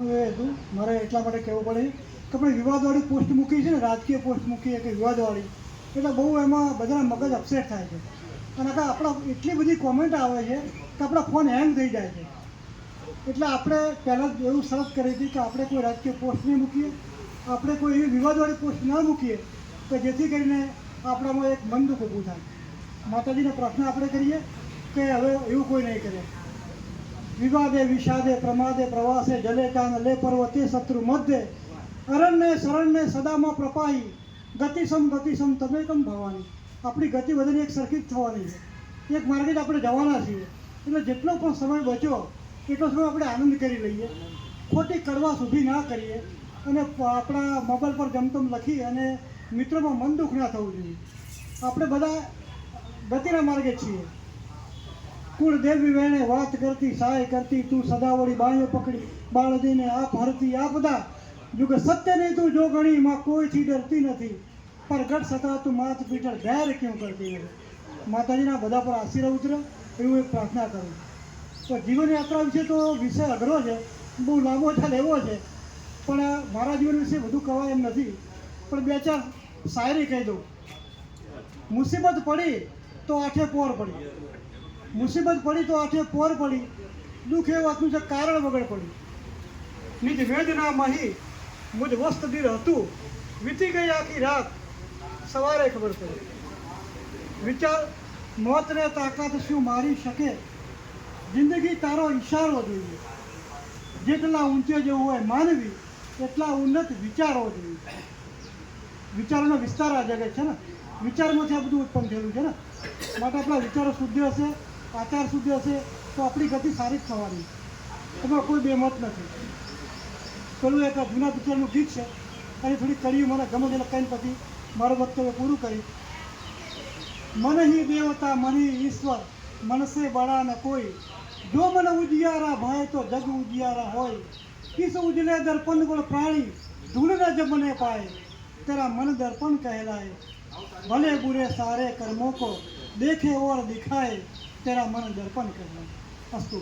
હતું મારે એટલા માટે કહેવું પડે કે આપણે વિવાદવાળી પોસ્ટ મૂકી છે ને, રાજકીય પોસ્ટ મૂકીએ કે વિવાદવાળી, એટલે બહુ એમાં બધાના મગજ અપસેટ થાય છે અને આપણા એટલી બધી કોમેન્ટ આવે છે કે આપણા ફોન હેંગ થઈ જાય છે. એટલે આપણે પહેલાં જ એવું શરત કરી હતી કે આપણે કોઈ રાજકીય પોસ્ટ નહીં મૂકીએ, આપણે કોઈ એવી વિવાદવાળી પોસ્ટ ન મૂકીએ કે જેથી કરીને આપણામાં એક મન દુઃખ ઊભું થાય. માતાજીને પ્રાર્થના આપણે કરીએ કે હવે એવું કોઈ નહીં કરે. વિવાદે વિષાદે પ્રમાદે પ્રવાસે જલે કાન લે પર્વતે શત્રુ મધ્યે અરણ્ય શરણ્ય સદામાં પ્રપાહી ગતિસમ તમેકમ ભવાની. આપણી ગતિ બધાની એક સરખી જ થવાની છે, એક માર્ગે જ આપણે જવાના છીએ. એટલે જેટલો પણ સમય બચ્યો એટલો સમય આપણે આનંદ કરી લઈએ, ખોટી કડવા સુધી ના કરીએ અને આપણા મોબાઈલ પર જમતમ લખી અને મિત્રોમાં મન દુઃખ ના થવું જોઈએ. આપણે બધા ગતિના માર્ગે છીએ. કુળદેવી વેણે વાત કરતી સહાય કરતી તું સદાવળી બાણીઓ પકડી બાળ દઈને આપ હરતી આ બધા જુગ સત્ય નહીં તું જો ગણી માં કોઈથી ડરતી નથી પરગટ સતા તું માથ પીઠળ ઘેર ક્यों કરતી નથી. માતાજીના બધા પર આશીર્વાદ ઉતરે એવું એક પ્રાર્થના કરું. તો જીવન યાત્રા વિશે તો વિષય અઘરો છે, બહુ લાંબો ચાલે એવો છે, પણ મારા જીવન વિશે બધું કહેવાય એમ નથી. પણ બે ચાર શાયરી કહી દઉં. મુસીબત પડી તો આઠે પોર પડી, મુસીબત પડી તો આઠે પોર પડી, દુઃખ એ વાતનું છે કારણ વગર પડી. નિજ વેદના મહી મુજ વસ્ત દીર હતું વીતી ગઈ આખી રાત સવારે ખબર પડી. વિચાર મોતને તાકાત શું મારી શકે, જિંદગી તારો ઈશારો જોઈએ. જેટલા ઊંચે જવું હોય માનવી એટલા ઉન્નત વિચારો જોઈએ. વિચારોનો વિસ્તાર આ જગત છે ને, વિચારમાંથી આ બધું ઉત્પન્ન થયેલું છે ને. માટે આપણા વિચારો શુદ્ધ હશે, આચાર શુદ્ધ હશે તો આપણી ગતિ સારી જ થવાની. એમાં કોઈ બેમત નથી. પેલું એક જૂના પિક્ચરનું ગીત છે અને થોડી કડી મને ગમે તેને કહીને પછી મારું વક્તવ્ય પૂરું કરી. મન હી દેવતા મન હી ઈશ્વર મનસે બળા ન કોઈ, જો મન ઉજિયારા ભાઈ તો જગ ઉજિયારા હોય. કિસ ઉજલે દર્પણ ગુણ પ્રાણી ધૂળ ન જબ મને પાए, तेरा मन दर्पण कहलाए. भले बुरे सारे कर्मों को देखे और दिखाए, तेरा मन दर्पण कहलाए. अस्तु.